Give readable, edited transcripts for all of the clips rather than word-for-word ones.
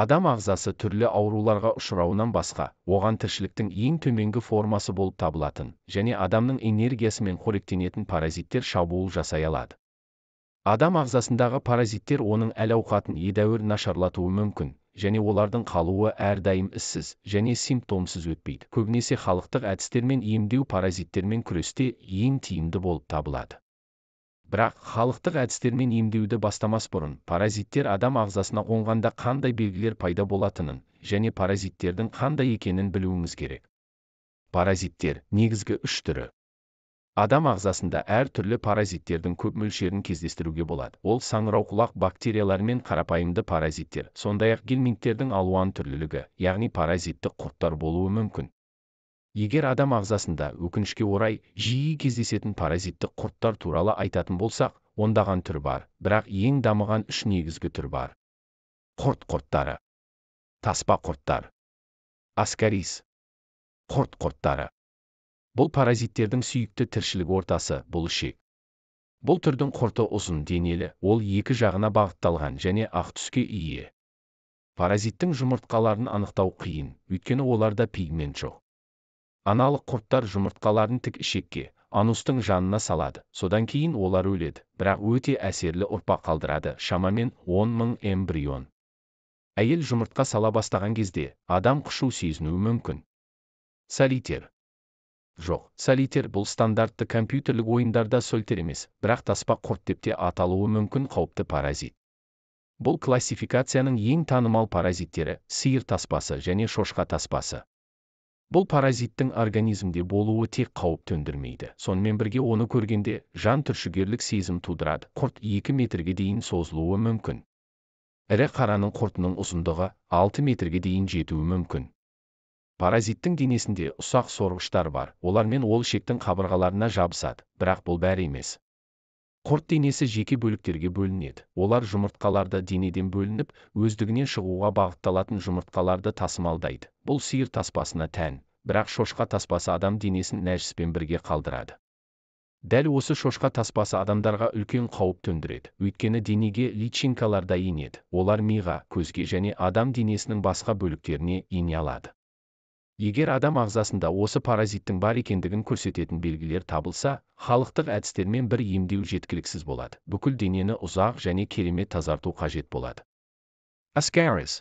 Адам ағзасы түрлі ауруларға ұшырауынан басқа, оған тіршіліктің ең төменгі формасы болып табылатын, және адамның энергиясымен қоректенетін паразиттер шабуыл жасай алады. Адам ағзасындағы паразиттер оның әл-ауқатын едәуір нашарлатуы мүмкін, және олардың қалуы әрдайым іссіз және симптомсыз өтпейді. Көбінесе халықтық әдістермен емдеу паразиттермен күресте ең тиімді болып табылады. Бірақ халықтық әдістермен емдеуді бастамас бұрын, паразиттер адам ағзасына қонғанда қандай белгілер пайда болатынын, және паразиттердің қандай екенін білуіңіз керек. Паразиттер негізгі үш түрі. Адам ағзасында әр түрлі паразиттердің көп мөлшерін кездестіруге болады. Ол саңырауқұлақ бактериялар мен қарапайымды паразиттер, сондай-ақ гельминттердің алуан түрлілігі, яғни паразиттік құрттар болуы мүмкін. Егер адам ағзасында өкінішке орай жиі кездесетін паразиттік құрттар туралы айтатын болсақ, ондаған түр бар, бірақ ең дамыған үш негізгі түр бар. Құрттары. Таспа құрттар. Аскарис. Құрттары. Бұл паразиттердің сүйікті тіршілік ортасы, бұл ішек. Бұл түрдің құрты ұзын денелі, ол екі жағына бағытталған және ақ түске ие. Паразиттің жұмыртқаларын анықтау қиын, өйткені оларда пигмент жоқ. Аналық құрттар жұмыртқаларын тік ішекке, анустың жанына салады, содан кейін олар өледі, бірақ өте әсерлі ұрпақ қалдырады, шамамен 10 000 эмбрион. Әйел жұмыртқа сала бастаған кезде, адам құшу сезінуі мүмкін. Солитер. Жоқ, солитер бұл стандартты компьютерлік ойындарда солитер емес, бірақ таспа құрт деп те аталуы мүмкін қауіпті паразит. Бұл классификацияның ең танымал паразиттері сиыр таспасы және шошқа таспасы. Бұл паразиттің организмде болуы тек қауіп төндірмейді. Сонымен бірге оны көргенде жан түршігерлік сезім тудырады. Құрт 2 метрге дейін созылуы мүмкін. Ірі қараның құртының ұзындығы 6 метрге дейін жетуі мүмкін. Паразиттің денесінде ұсақ сорғыштар бар. Олармен ол ішектің қабырғаларына жабысады, бірақ бұл бәрі емес. Құрт денесі жеке бөліктерге бөлінеді. Олар жұмыртқаларды денеден бөлініп, өздігінен шығуға бағытталатын жұмыртқаларды тасымалдайды. Бұл сиыр таспасына тән, бірақ шошқа таспасы адам денесін нәжіспен бірге қалдырады. Дәл осы шошқа таспасы адамдарға үлкен қауіп төндіреді, өйткені денеге личинкалар да енеді. Олар миға, көзге және адам денесінің басқа бөліктеріне ене алады. Егер адам ағзасында осы паразиттің бар екендігін көрсететін белгілер табылса, халықтық әдістермен бір емдеу жеткіліксіз болады. Бүкіл денені ұзақ және керемет тазарту қажет болады. Аскарис.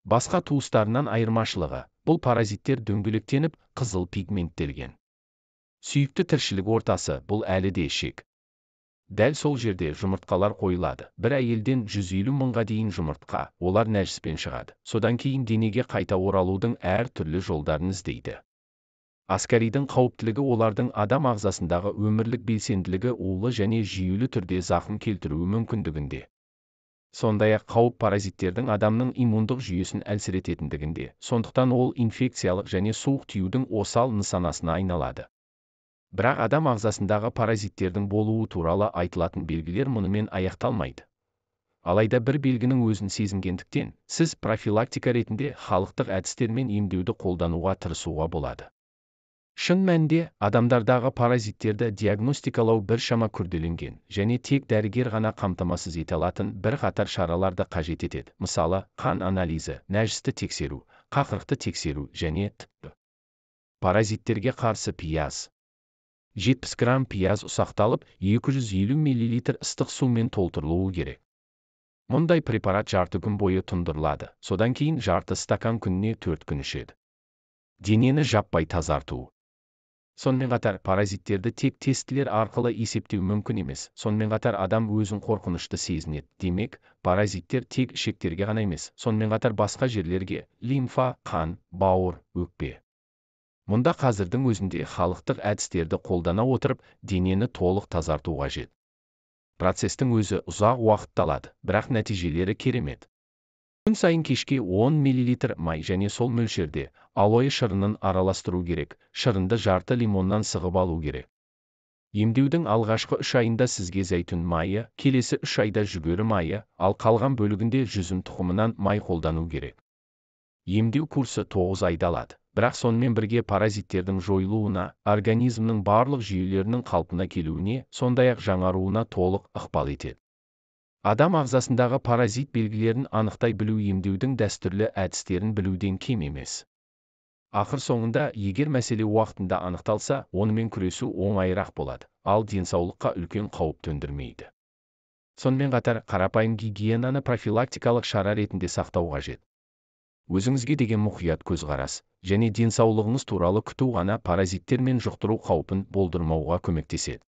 Басқа туыстарынан айырмашылығы, бұл паразиттер дөңгелектеніп, қызыл пигменттелген. Сүйікті тіршілік ортасы, бұл әлі де ішек. Дәл сол жерде жұмыртқалар қойылады. Бір әйелден 150 000-ға дейін жұмыртқа, олар нәжіспен шығады. Содан кейін денеге қайта оралудың әр түрлі жолдарын іздейді. Аскаридің қауіптілігі олардың адам ағзасындағы өмірлік белсенділігі улы және жүйелі түрде зақым келтіруі мүмкіндігінде. Сондай-ақ қауіп паразиттердің адамның иммундық жүйесін әлсірететіндігінде, сондықтан ол инфекциялық және суық тиюдің осал нысанасына айналады. Бірақ адам ағзасындағы паразиттердің болуы туралы айтылатын белгілер мұнымен аяқталмайды. Алайда бір белгінің өзін сезінгендіктен, сіз профилактика ретінде халықтық әдістермен емдеуді қолдануға тырысуға болады. Шын мәнінде, адамдардағы паразиттерді диагностикалау біршама күрделенген, және тек дәрігер ғана қамтамасыз ете алатын бірқатар шараларды қажет етеді. Мысалы, қан анализі, нәжісті тексеру, қақырықты тексеру және т.п. Паразиттерге қарсы пияз. 70 грамм пияз ұсақталып, 250 мл ыстық сумен толтырылуы керек. Мұндай препарат жарты күн бойы тұндырылады, содан кейін жарты стакан күніне 4 күн ішеді. Денені жаппай тазарту. Сонымен қатар паразиттерді тек тестілер арқылы есептеу мүмкін емес. Сонымен қатар адам өзін қорқынышты сезінеді. Демек, паразиттер тек ішектерге ғана емес, сонымен қатар басқа жерлерге, лимфа, қан, бауыр, өкпе. Мұнда қазірдің өзінде халықтық әдістерді қолдана отырып, денені толық тазарту қажет. Процестің өзі ұзақ уақыт алады, бірақ нәтижелері керемет. Күн сайын кешке 10 мл май және сол мөлшерде алоэ шырынын араластыру керек, шырынды жарты лимоннан сығып алу керек. Емдеудің алғашқы 3 айында сізге зәйтүн майы, келесі 3 айда жүгері майы, ал қалған бөлігінде жүзім тұқымынан май қолдану керек. Емдеу курсы 9 айда алады. Бірақ сонымен бірге паразиттердің жойылуына, организмнің барлық жүйелерінің қалпына келуіне, сондай-ақ жаңаруына толық ықпал етеді. Адам ағзасындағы паразит белгілерін анықтай білу емдеудің дәстүрлі әдістерін білуден кем емес. Ақыр соңында, егер мәселе уақытында анықталса, онымен күресу оңайырақ болады, ал денсаулыққа үлкен қауіп төндірмейді. Сонымен қатар, қарапайым гигиенаны профилактикалық шара ретінде сақтау қажет. Өзіңізге деген мұқият көзқарас және денсаулығыңыз туралы күту ғана паразиттер мен жұқтыру қаупін болдырмауға көмектеседі.